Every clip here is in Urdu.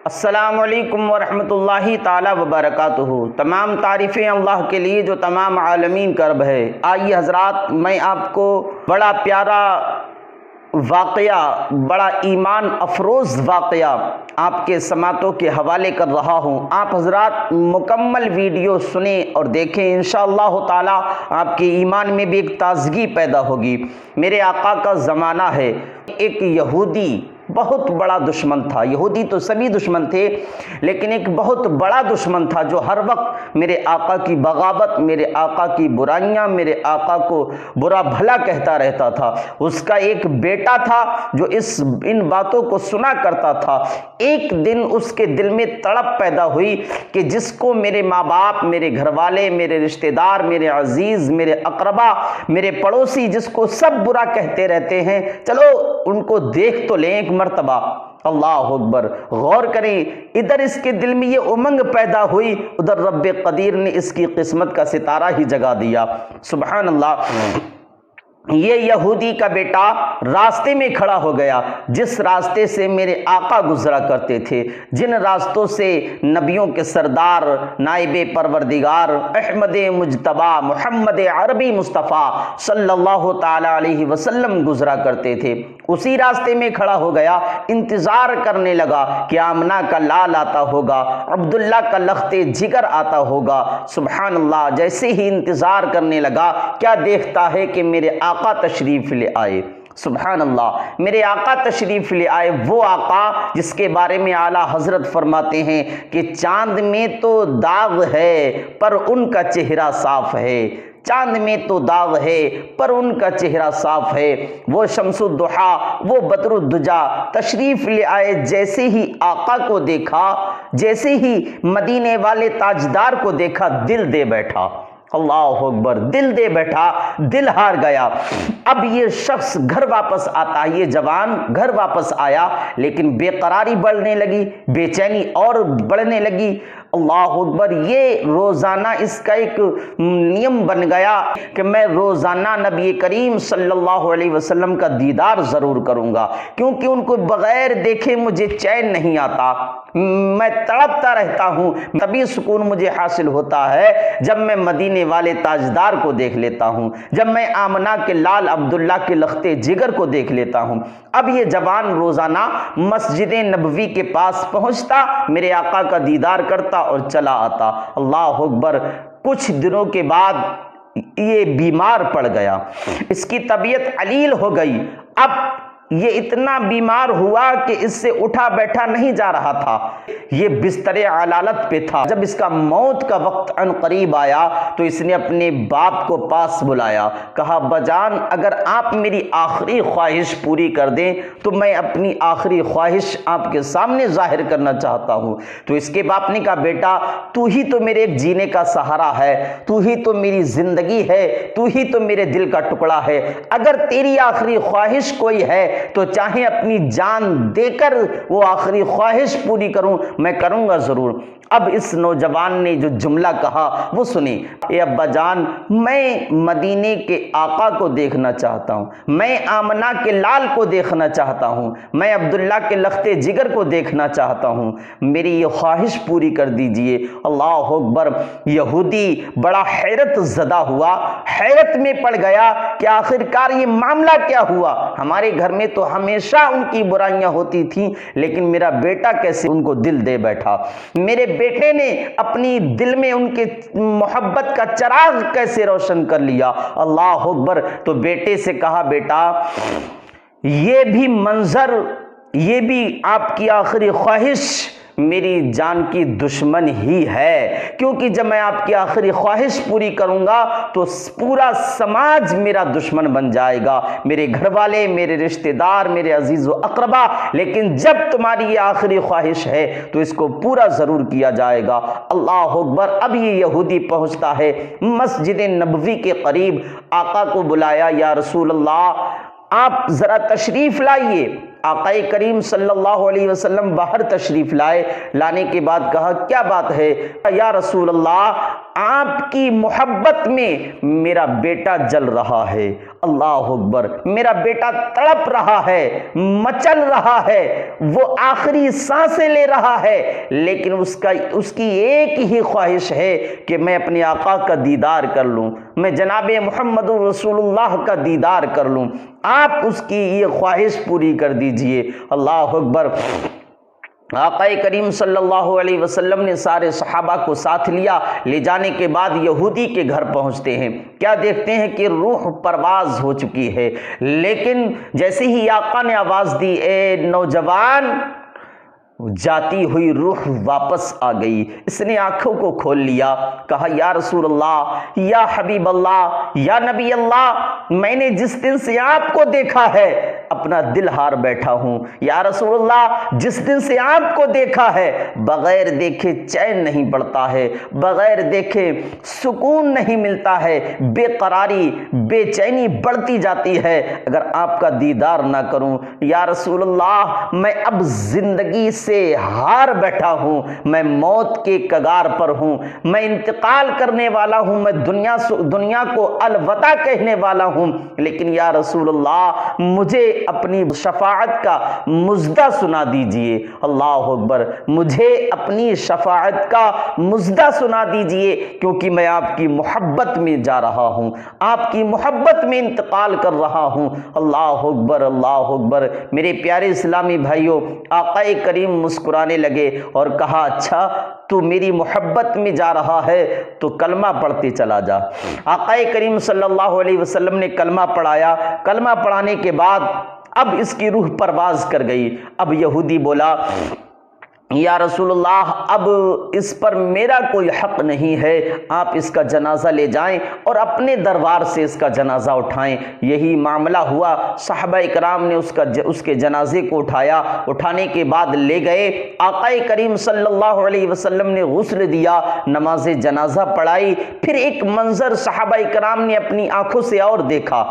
السلام علیکم ورحمۃ اللہ تعالی وبرکاتہ۔ تمام تعریفیں اللہ کے لیے جو تمام عالمین کا رب ہے۔ آئیے حضرات، میں آپ کو بڑا پیارا واقعہ، بڑا ایمان افروز واقعہ آپ کے سماعتوں کے حوالے کر رہا ہوں۔ آپ حضرات مکمل ویڈیو سنیں اور دیکھیں، انشاءاللہ تعالی آپ کے ایمان میں بھی ایک تازگی پیدا ہوگی۔ میرے آقا کا زمانہ ہے، ایک یہودی بہت بڑا دشمن تھا۔ یہودی تو سبھی دشمن تھے، لیکن ایک بہت بڑا دشمن تھا جو ہر وقت میرے آقا کی بغاوت، میرے آقا کی برائیاں، میرے آقا کو برا بھلا کہتا رہتا تھا۔ اس کا ایک بیٹا تھا جو ان باتوں کو سنا کرتا تھا۔ ایک دن اس کے دل میں تڑپ پیدا ہوئی کہ جس کو میرے ماں باپ، میرے گھر والے، میرے رشتہ دار، میرے عزیز، میرے اقربا، میرے پڑوسی جس کو سب برا کہتے رہتے ہیں، چلو ان کو دیکھ تو لیں ایک مرتبہ۔ اللہ اکبر، غور کریں، ادھر اس کے دل میں یہ امنگ پیدا ہوئی، ادھر رب قدیر نے اس کی قسمت کا ستارہ ہی جگا دیا۔ سبحان اللہ۔ یہ یہودی کا بیٹا راستے میں کھڑا ہو گیا، جس راستے سے میرے آقا گزرا کرتے تھے، جن راستوں سے نبیوں کے سردار، نائب پروردگار، احمد مجتبی، محمد عربی مصطفیٰ صلی اللہ تعالی علیہ وسلم گزرا کرتے تھے، اسی راستے میں کھڑا ہو گیا۔ انتظار کرنے لگا کہ آمنہ کا لال آتا ہوگا، عبداللہ کا لخت جگر آتا ہوگا۔ سبحان اللہ، جیسے ہی انتظار کرنے لگا، کیا دیکھتا ہے کہ میرے آقا تشریف لے آئے۔ سبحان اللہ، میرے آقا تشریف لے آئے، وہ آقا جس کے بارے میں اعلیٰ حضرت فرماتے ہیں کہ چاند میں تو داغ ہے پر ان کا چہرہ صاف ہے، چاند میں تو داغ ہے پر ان کا چہرہ صاف ہے۔ وہ شمس الضحیٰ، وہ بدر الدجا تشریف لے آئے، جیسے ہی آقا کو دیکھا، جیسے ہی مدینے والے تاجدار کو دیکھا، دل دے بیٹھا۔ اللہ اکبر، دل دے بیٹھا، دل ہار گیا۔ اب یہ شخص گھر واپس آتا، یہ جوان گھر واپس آیا، لیکن بے قراری بڑھنے لگی، بے چینی اور بڑھنے لگی۔ اللہ اکبر، یہ روزانہ اس کا ایک نیم بن گیا کہ میں روزانہ نبی کریم صلی اللہ علیہ وسلم کا دیدار ضرور کروں گا، کیونکہ ان کو بغیر دیکھے مجھے چین نہیں آتا، میں تڑپتا رہتا ہوں۔ تبھی سکون مجھے حاصل ہوتا ہے جب میں مدینے والے تاجدار کو دیکھ لیتا ہوں، جب میں آمنہ کے لال عبداللہ کے لخت جگر کو دیکھ لیتا ہوں۔ اب یہ جوان روزانہ مسجد نبوی کے پاس پہنچتا، میرے آقا کا دیدار کرتا اور چلا آتا۔ اللہ اکبر، کچھ دنوں کے بعد یہ بیمار پڑ گیا، اس کی طبیعت علیل ہو گئی۔ اب یہ اتنا بیمار ہوا کہ اس سے اٹھا بیٹھا نہیں جا رہا تھا، یہ بستر علالت پہ تھا۔ جب اس کا موت کا وقت عن قریب آیا تو اس نے اپنے باپ کو پاس بلایا، کہا اباجان اگر آپ میری آخری خواہش پوری کر دیں تو میں اپنی آخری خواہش آپ کے سامنے ظاہر کرنا چاہتا ہوں۔ تو اس کے باپ نے کہا بیٹا تو ہی تو میرے ایک جینے کا سہارا ہے، تو ہی تو میری زندگی ہے، تو ہی تو میرے دل کا ٹکڑا ہے، اگر تیری آخری خواہش کوئی ہے تو چاہے اپنی جان دے کر وہ آخری خواہش پوری کروں، میں کروں گا ضرور۔ اب اس نوجوان نے جو جملہ کہا وہ سنیں، اے ابا جان میں مدینے کے آقا کو دیکھنا چاہتا ہوں، میں آمنہ کے لال کو دیکھنا چاہتا ہوں، میں عبداللہ کے لخت جگر کو دیکھنا چاہتا ہوں، میری یہ خواہش پوری کر دیجئے۔ اللہ اکبر، یہودی بڑا حیرت زدہ ہوا، حیرت میں پڑ گیا کہ آخرکار یہ معاملہ کیا ہوا، ہمارے گھر میں تو ہمیشہ ان کی برائیاں ہوتی تھیں، لیکن میرا بیٹا کیسے ان کو دل دے بیٹھا، میرے بیٹے نے اپنی دل میں ان کے محبت کا چراغ کیسے روشن کر لیا۔ اللہ اکبر، تو بیٹے سے کہا بیٹا یہ بھی منظر، یہ بھی آپ کی آخری خواہش میری جان کی دشمن ہی ہے، کیونکہ جب میں آپ کی آخری خواہش پوری کروں گا تو پورا سماج میرا دشمن بن جائے گا، میرے گھر والے، میرے رشتہ دار، میرے عزیز و اقربا، لیکن جب تمہاری یہ آخری خواہش ہے تو اس کو پورا ضرور کیا جائے گا۔ اللہ اکبر، اب یہ یہودی پہنچتا ہے مسجد نبوی کے قریب، آقا کو بلایا، یا رسول اللہ آپ ذرا تشریف لائیے۔ آقا کریم صلی اللہ علیہ وسلم باہر تشریف لائے، لانے کے بعد کہا کیا بات ہے؟ یا رسول اللہ آپ کی محبت میں میرا بیٹا جل رہا ہے، اللہ اکبر، میرا بیٹا تڑپ رہا ہے، مچل رہا ہے، وہ آخری سانسیں لے رہا ہے، لیکن اس کی ایک ہی خواہش ہے کہ میں اپنے آقا کا دیدار کر لوں، میں جناب محمد رسول اللہ کا دیدار کر لوں، آپ اس کی یہ خواہش پوری کر دیجئے۔ اللہ اکبر۔ آقا کریم صلی اللہ علیہ وسلم نے سارے صحابہ کو ساتھ لیا، لے جانے کے بعد یہودی کے گھر پہنچتے ہیں، کیا دیکھتے ہیں کہ روح پرواز ہو چکی ہے، لیکن جیسے ہی آقا نے آواز دی اے نوجوان، جاتی ہوئی روح واپس آ گئی۔ اس نے آنکھوں کو کھول لیا، کہا یا رسول اللہ، یا حبیب اللہ، یا نبی اللہ، میں نے جس دن سے آپ کو دیکھا ہے اپنا دل ہار بیٹھا ہوں، یا رسول اللہ جس دن سے آپ کو دیکھا ہے بغیر دیکھے چین نہیں پڑتا ہے، بغیر دیکھے سکون نہیں ملتا ہے، بے قراری بے چینی بڑھتی جاتی ہے اگر آپ کا دیدار نہ کروں، یا رسول اللہ میں اب زندگی سے ہار بیٹھا ہوں، میں موت کے کگار پر ہوں، میں انتقال کرنے والا ہوں، میں دنیا کو الوداع کہنے والا ہوں، لیکن یا رسول اللہ مجھے اپنی شفاعت کا مژدہ سنا دیجئے۔ اللہ اکبر، مجھے اپنی شفاعت کا مژدہ سنا دیجئے، کیونکہ میں آپ کی محبت میں جا رہا ہوں، آپ کی محبت میں انتقال کر رہا ہوں۔ اللہ اکبر، اللہ اکبر۔ میرے پیارے اسلامی بھائیوں، آقا کریم مسکرانے لگے اور کہا اچھا تو میری محبت میں جا رہا ہے تو کلمہ پڑھتے چلا جا۔ آقا کریم صلی اللہ علیہ وسلم نے کلمہ پڑھایا، کلمہ پڑھانے کے بعد اب اس کی روح پرواز کر گئی۔ اب یہودی بولا یا رسول اللہ اب اس پر میرا کوئی حق نہیں ہے، آپ اس کا جنازہ لے جائیں اور اپنے دربار سے اس کا جنازہ اٹھائیں۔ یہی معاملہ ہوا، صحابہ کرام نے اس کے جنازے کو اٹھایا، اٹھانے کے بعد لے گئے، آقا کریم صلی اللہ علیہ وسلم نے غسل دیا، نماز جنازہ پڑھائی، پھر ایک منظر صحابہ کرام نے اپنی آنکھوں سے اور دیکھا۔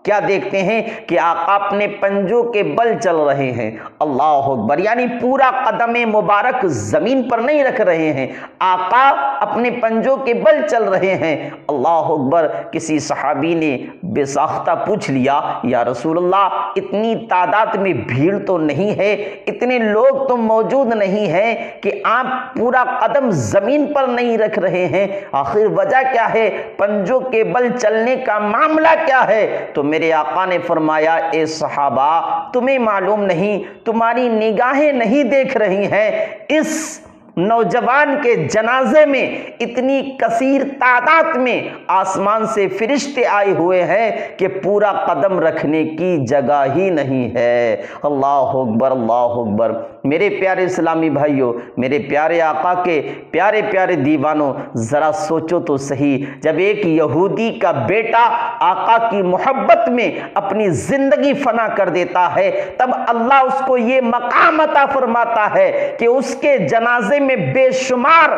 کیا دیکھتے ہیں کہ آقا اپنے پنجوں کے بل چل رہے ہیں۔ اللہ اکبر، یعنی پورا قدم مبارک زمین پر نہیں رکھ رہے ہیں، آقا اپنے پنجوں کے بل چل رہے ہیں۔ اللہ اکبر۔ کسی صحابی نے بے ساختہ پوچھ لیا یا رسول اللہ اتنی تعداد میں بھیڑ تو نہیں ہے، اتنے لوگ تو موجود نہیں ہیں کہ آپ پورا قدم زمین پر نہیں رکھ رہے ہیں، آخر وجہ کیا ہے؟ پنجوں کے بل چلنے کا معاملہ کیا ہے؟ تو میرے آقا نے فرمایا اے صحابہ تمہیں معلوم نہیں، تمہاری نگاہیں نہیں دیکھ رہی ہیں، اس نوجوان کے جنازے میں اتنی کثیر تعداد میں آسمان سے فرشتے آئے ہوئے ہیں کہ پورا قدم رکھنے کی جگہ ہی نہیں ہے۔ اللہ اکبر، اللہ اکبر۔ میرے پیارے اسلامی بھائیوں، میرے پیارے آقا کے پیارے پیارے دیوانوں، ذرا سوچو تو صحیح، جب ایک یہودی کا بیٹا آقا کی محبت میں اپنی زندگی فنا کر دیتا ہے، تب اللہ اس کو یہ مقام عطا فرماتا ہے کہ اس کے جنازے میں بے شمار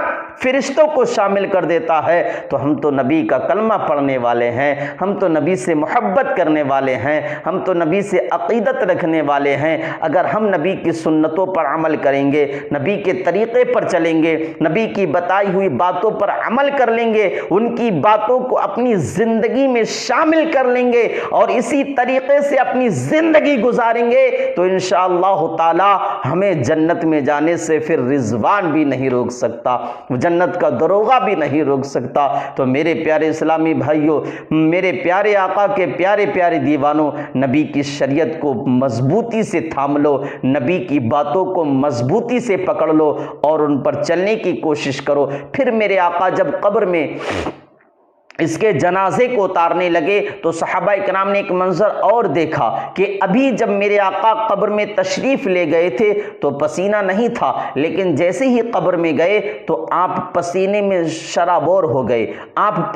فرشتوں کو شامل کر دیتا ہے۔ تو ہم تو نبی کا کلمہ پڑھنے والے ہیں، ہم تو نبی سے محبت کرنے والے ہیں، ہم تو نبی سے عقیدت رکھنے والے ہیں۔ اگر ہم نبی کی سنتوں پر عمل کریں گے، نبی کے طریقے پر چلیں گے، نبی کی بتائی ہوئی باتوں پر عمل کر لیں گے، ان کی باتوں کو اپنی زندگی میں شامل کر لیں گے اور اسی طریقے سے اپنی زندگی گزاریں گے، تو انشاءاللہ تعالی ہمیں جنت میں جانے سے پھر رضوان بھی نہیں روک سکتا، جنت کا دروغہ بھی نہیں روک سکتا۔ تو میرے پیارے اسلامی بھائیوں، میرے پیارے آقا کے پیارے پیارے دیوانوں، نبی کی شریعت کو مضبوطی سے تھام لو، نبی کی باتوں کو مضبوطی سے پکڑ لو اور ان پر چلنے کی کوشش کرو۔ پھر میرے آقا جب قبر میں اس کے جنازے کو اتارنے لگے تو صحابہ کرام نے ایک منظر اور دیکھا کہ ابھی جب میرے آقا قبر میں تشریف لے گئے تھے تو پسینہ نہیں تھا، لیکن جیسے ہی قبر میں گئے تو آپ پسینے میں شرابور ہو گئے، آپ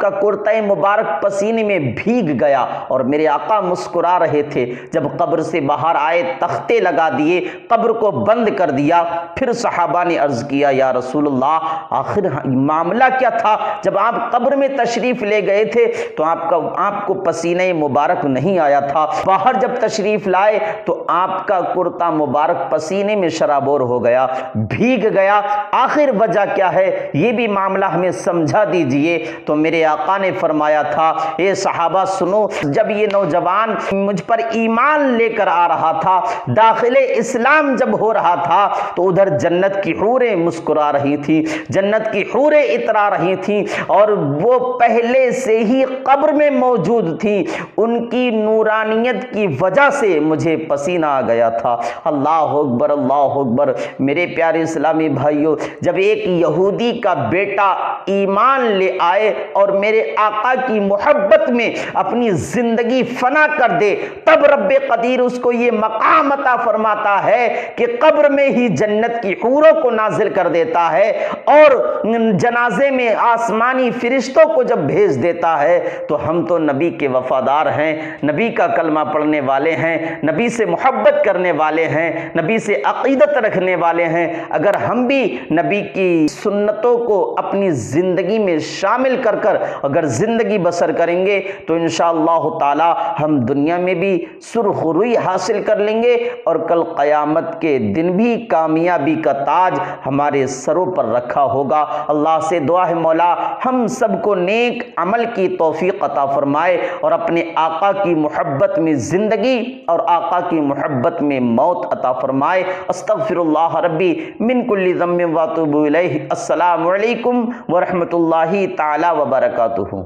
کا کرتہ مبارک پسینے میں بھیگ گیا اور میرے آقا مسکرا رہے تھے۔ جب قبر سے باہر آئے، تختے لگا دیے، قبر کو بند کر دیا، پھر صحابہ نے عرض کیا یا رسول اللہ آخر معاملہ کیا تھا؟ جب آپ قبر میں تشریف لے گئے تھے تو آپ کو پسینہ مبارک نہیں آیا تھا، باہر جب تشریف لائے تو آپ کا کرتا مبارک پسینے میں شرابور ہو گیا، بھیگ گیا۔ آخر وجہ کیا ہے یہ بھی معاملہ ہمیں سمجھا دیجئے۔ تو میرے آقا نے فرمایا تھا، اے صحابہ سنو، جب یہ نوجوان مجھ پر ایمان لے کر آ رہا تھا، داخل اسلام جب ہو رہا تھا تو ادھر جنت کی حوریں مسکرا رہی تھی، جنت کی حوریں اترا رہی تھیں، اور وہ پہلے سے ہی قبر میں موجود تھی، ان کی نورانیت کی وجہ سے مجھے پسینہ آ گیا تھا۔ اللہ اکبر، اللہ اکبر۔ میرے پیارے اسلامی بھائیوں، جب ایک یہودی کا بیٹا ایمان لے آئے اور میرے آقا کی محبت میں اپنی زندگی فنا کر دے، تب رب قدیر اس کو یہ مقام عطا فرماتا ہے کہ قبر میں ہی جنت کی حوروں کو نازل کر دیتا ہے، اور جنازے میں آسمانی فرشتوں کو جب بھیج دیتا ہے۔ تو ہم تو نبی کے وفادار ہیں، نبی کا کلمہ پڑھنے والے ہیں، نبی سے محبت کرنے والے ہیں، نبی سے عقیدت رکھنے والے ہیں۔ اگر ہم بھی نبی کی سنتوں کو اپنی زندگی میں شامل کر اگر زندگی بسر کریں گے تو انشاءاللہ تعالی ہم دنیا میں بھی سرخروئی حاصل کر لیں گے، اور کل قیامت کے دن بھی کامیابی کا تاج ہمارے سروں پر رکھا ہوگا۔ اللہ سے دعا ہے مولا ہم سب کو نیک عمل کی توفیق عطا فرمائے، اور اپنے آقا کی محبت میں زندگی اور آقا کی محبت میں موت عطا فرمائے۔ استغفر اللہ ربی من کل ذنب واتوب الیہ۔ السلام علیکم ورحمۃ اللہ تعالی وبرکاتہ۔